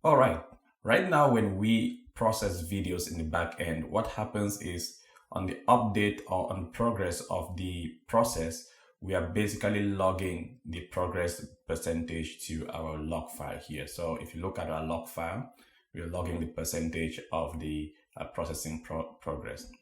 All right. Right now, when we process videos in the back end, what happens is on the update or on progress of the process, we are basically logging the progress percentage to our log file here. So if you look at our log file, we are logging the percentage of the processing progress.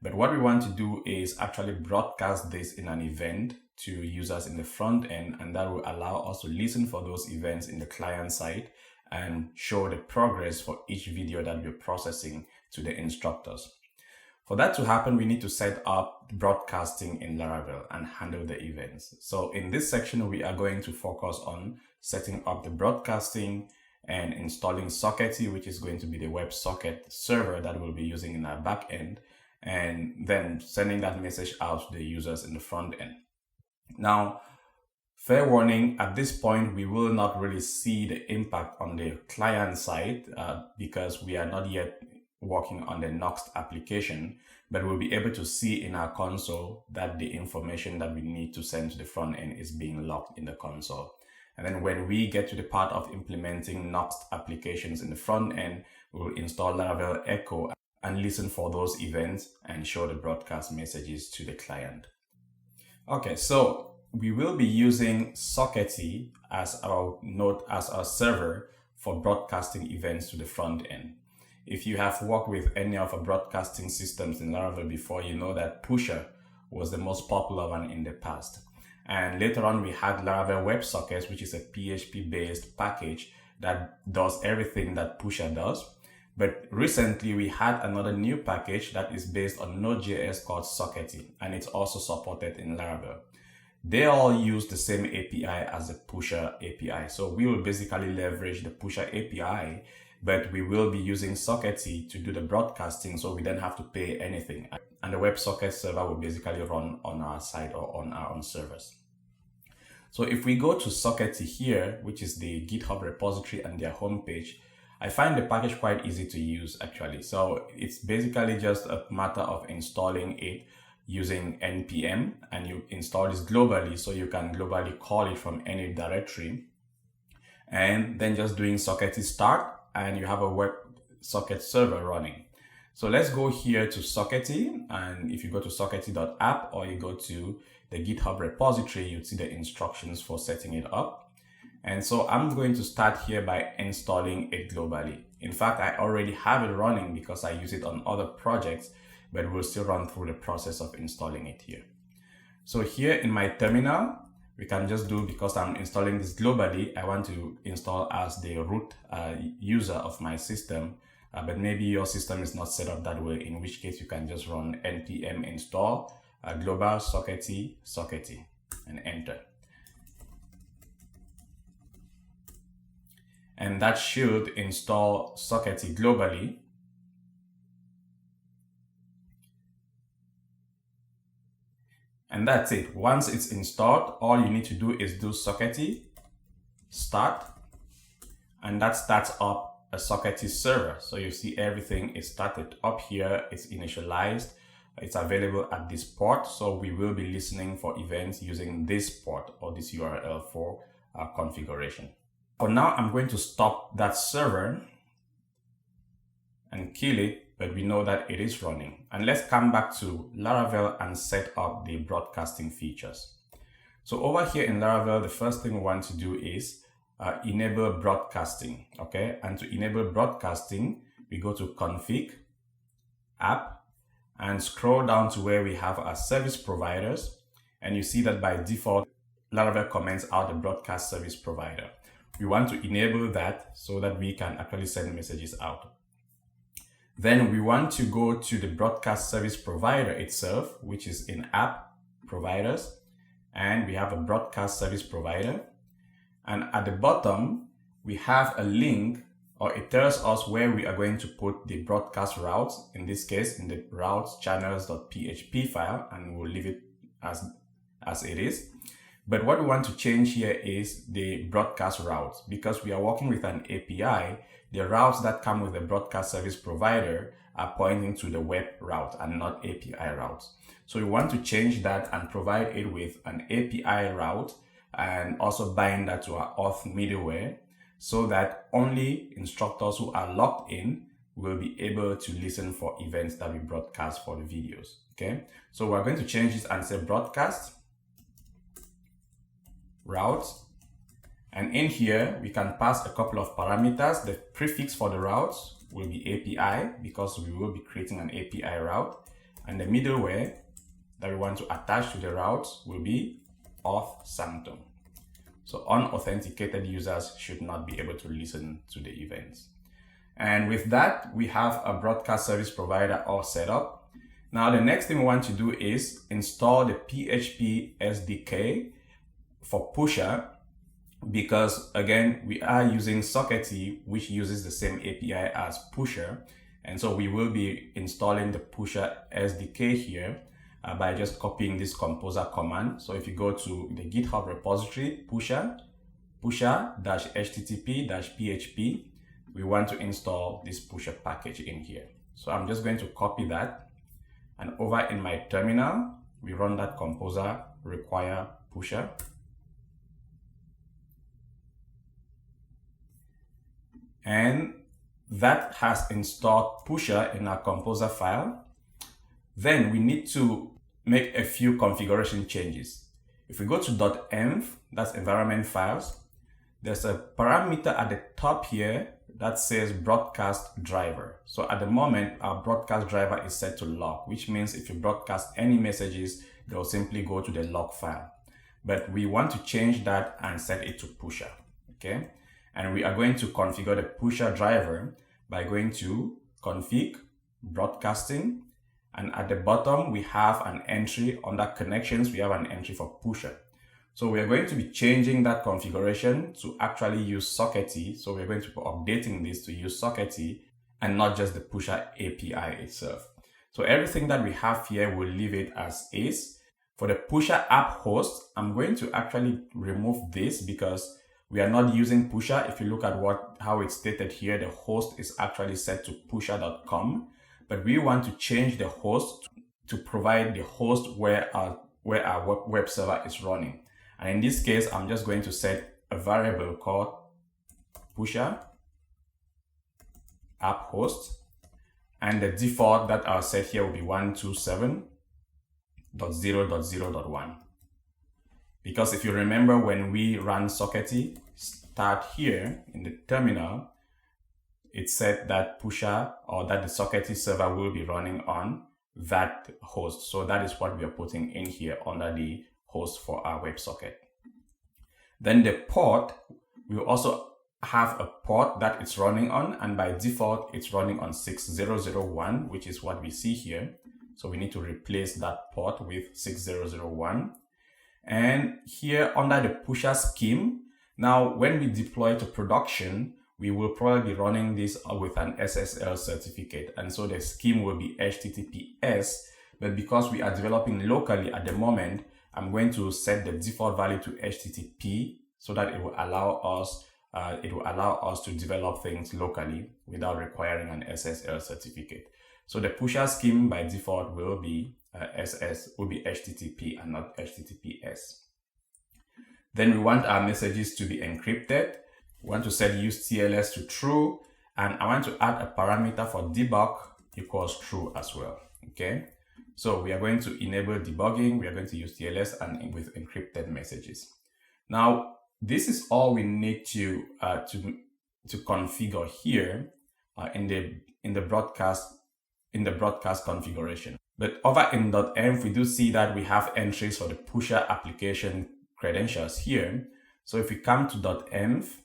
But what we want to do is actually broadcast this in an event to users in the front end, and that will allow us to listen for those events in the client side and show the progress for each video that we're processing to the instructors. For that to happen, we need to set up broadcasting in Laravel and handle the events. So in this section, we are going to focus on setting up the broadcasting and installing Sockety, which is going to be the WebSocket server that we'll be using in our back end, and then sending that message out to the users in the front end. Now, fair warning, at this point, we will not really see the impact on the client side because we are not yet working on the Nuxt application, but we'll be able to see in our console that the information that we need to send to the front end is being logged in the console. And then when we get to the part of implementing Nuxt applications in the front end, we'll install Laravel Echo and listen for those events and show the broadcast messages to the client. Okay, so we will be using Sockety as our server for broadcasting events to the front end. If you have worked with any of our broadcasting systems in Laravel before, you know that Pusher was the most popular one in the past. And later on, we had Laravel Websockets, which is a PHP-based package that does everything that Pusher does. But recently, we had another new package that is based on Node.js called Sockety, and it's also supported in Laravel. They all use the same API as the Pusher API. So we will basically leverage the Pusher API, but we will be using Sockety to do the broadcasting, so we don't have to pay anything. And the WebSocket server will basically run on our side or on our own servers. So if we go to Sockety here, which is the GitHub repository and their homepage, I find the package quite easy to use actually. So it's basically just a matter of installing it using npm, and you install this globally so you can globally call it from any directory, and then just doing Sockety start and you have a WebSocket server running. So let's go here to Sockety, and if you go to sockety.app or you go to the GitHub repository, you'll see the instructions for setting it up. And so I'm going to start here by installing it globally. In fact, I already have it running because I use it on other projects, but we'll still run through the process of installing it here. So here in my terminal, we can just do, because I'm installing this globally, I want to install as the root user of my system, but maybe your system is not set up that way, in which case you can just run npm install global Sockety and enter. And that should install Sockety globally. And that's it. Once it's installed, all you need to do is do Sockety start, and that starts up a Sockety server. So you see everything is started up here, it's initialized, it's available at this port. So we will be listening for events using this port or this URL for configuration. For now, I'm going to stop that server and kill it, but we know that it is running. And let's come back to Laravel and set up the broadcasting features. So over here in Laravel, the first thing we want to do is enable broadcasting, okay? And to enable broadcasting, we go to config, app, and scroll down to where we have our service providers. And you see that by default, Laravel comments out the broadcast service provider. We want to enable that so that we can actually send messages out. Then we want to go to the broadcast service provider itself, which is in app providers, and we have a broadcast service provider. And at the bottom, we have a link, or it tells us where we are going to put the broadcast routes, in this case, in the routes channels.php file, and we'll leave it as it is. But what we want to change here is the broadcast routes. Because we are working with an API, the routes that come with the broadcast service provider are pointing to the web route and not API routes. So we want to change that and provide it with an API route and also bind that to our auth middleware so that only instructors who are logged in will be able to listen for events that we broadcast for the videos. Okay, so we're going to change this and say broadcast routes. And in here, we can pass a couple of parameters. The prefix for the routes will be API because we will be creating an API route. And the middleware that we want to attach to the routes will be auth sanctum. So unauthenticated users should not be able to listen to the events. And with that, we have a broadcast service provider all set up. Now, the next thing we want to do is install the PHP SDK for Pusher, because again, we are using Sockety, which uses the same API as Pusher. And so we will be installing the Pusher SDK here by just copying this composer command. So if you go to the GitHub repository, pusher-http-php, we want to install this Pusher package in here. So I'm just going to copy that. And over in my terminal, we run that composer require Pusher. And that has installed Pusher in our composer file. Then we need to make a few configuration changes. If we go to .env, that's environment files, there's a parameter at the top here that says broadcast driver. So at the moment, our broadcast driver is set to log, which means if you broadcast any messages, they'll simply go to the log file. But we want to change that and set it to Pusher, okay? And we are going to configure the Pusher driver by going to config, broadcasting, and at the bottom, we have an entry under connections. We have an entry for Pusher. So we are going to be changing that configuration to actually use Sockety. So we're going to be updating this to use Sockety and not just the Pusher API itself. So everything that we have here, we'll leave it as is. For the Pusher app host, I'm going to actually remove this because we are not using Pusher. If you look at how it's stated here, the host is actually set to pusher.com, but we want to change the host to provide the host where our web server is running. And in this case, I'm just going to set a variable called Pusher app host, and the default that I'll set here will be 127.0.0.1. Because if you remember, when we ran Sockety start here in the terminal, it said that Pusher or that the Sockety server will be running on that host. So that is what we are putting in here under the host for our WebSocket. Then the port, we will also have a port that it's running on, and by default, it's running on 6001, which is what we see here. So we need to replace that port with 6001. And here under the Pusher scheme, now when we deploy to production, we will probably be running this with an SSL certificate. And so the scheme will be HTTPS, but because we are developing locally at the moment, I'm going to set the default value to HTTP so that it will allow us to develop things locally without requiring an SSL certificate. So the Pusher scheme by default will be HTTP and not HTTPS. Then we want our messages to be encrypted. We want to set use TLS to true, and I want to add a parameter for debug equals true as well. Okay, so we are going to enable debugging. We are going to use TLS and with encrypted messages. Now, this is all we need to configure here in the broadcast configuration. But over in .env, we do see that we have entries for the Pusher application credentials here. So if we come to .env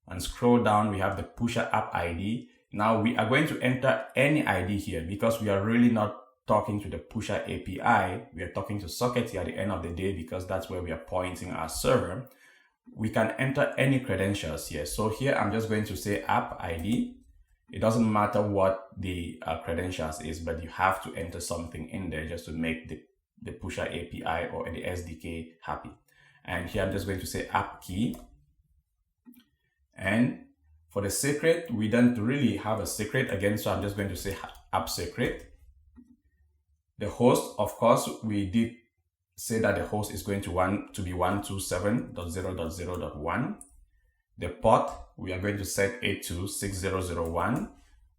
and scroll down, we have the Pusher app ID. Now we are going to enter any ID here because we are really not talking to the Pusher API. We are talking to Sockety at the end of the day because that's where we are pointing our server. We can enter any credentials here. So here I'm just going to say app ID. It doesn't matter what the credentials is, but you have to enter something in there just to make the Pusher API or the SDK happy. And here I'm just going to say app key. And for the secret, we don't really have a secret again, so I'm just going to say app secret. The host, of course, we did say that the host is going to be 127.0.0.1. The port we are going to set it to 6001,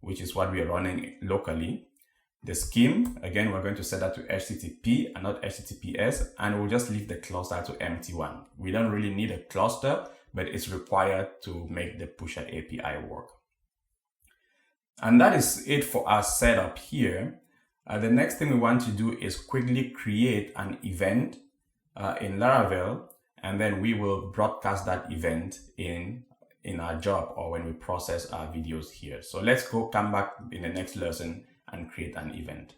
which is what we are running locally. The scheme, again, we're going to set that to HTTP and not HTTPS, and we'll just leave the cluster to empty one. We don't really need a cluster, but it's required to make the Pusher API work. And that is it for our setup here. The next thing we want to do is quickly create an event in Laravel, and then we will broadcast that event in our job or when we process our videos here. So let's come back in the next lesson and create an event.